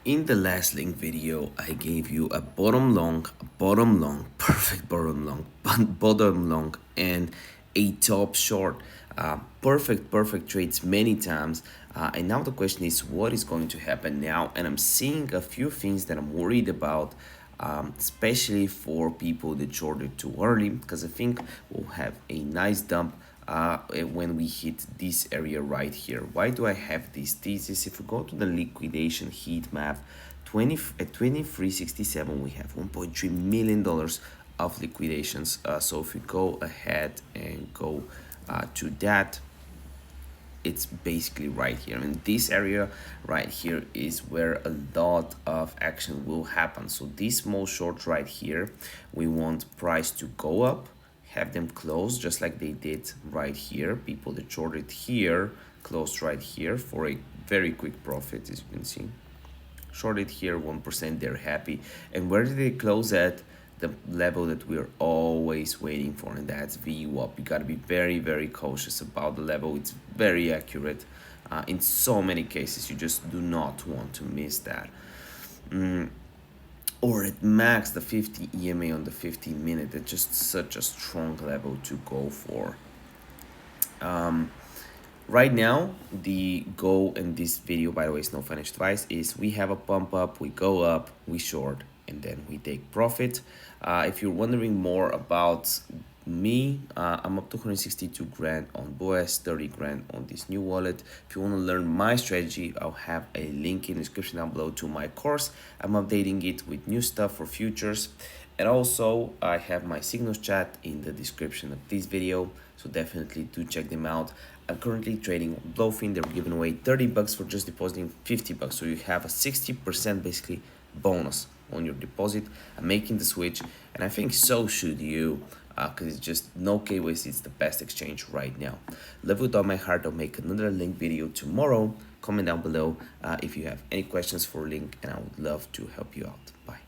In the last link video, I gave you a perfect bottom long, bottom long, and a top short. Perfect trades many times. And now the question is, what is going to happen now? And I'm seeing a few things that I'm worried about, especially for people that shorted too early, because I think we'll have a nice dump when we hit this area right here. Why do I have this thesis? If we go to the liquidation heat map, at 23.67 we have $1.3 million of liquidations. So if we go ahead and go to that, it's basically right here, and this area right here is where a lot of action will happen. So this small short right here, we want price to go up, have them close just like they did right here. People that shorted here closed right here for a very quick profit, as you can see. Shorted here 1%, they're happy. And where did they close at? The level that we're always waiting for, and that's VWAP. You got to be very cautious about the level. It's very accurate in so many cases. You just do not want to miss that. Or at max the 50 EMA on the 15 minute. It's just such a strong level to go for. Right now, the goal in this video, by the way, is no financial advice, is we have a pump up, we go up, we short, and then we take profit. If you're wondering more about me, I'm up to 162 grand on BOS, 30 grand on this new wallet. If you want to learn my strategy, I'll have a link in the description down below to my course. I'm updating it with new stuff for futures. And also, I have my signals chat in the description of this video, so definitely do check them out. I'm currently trading on BloFin. They're giving away 30 bucks for just depositing 50 bucks. So you have a 60% basically bonus on your deposit. I'm making the switch, and I think so should you, because it's just no KYC. It's the best exchange right now. Love with all my heart. I'll make another link video tomorrow. Comment down below if you have any questions for link, and I would love to help you out. Bye.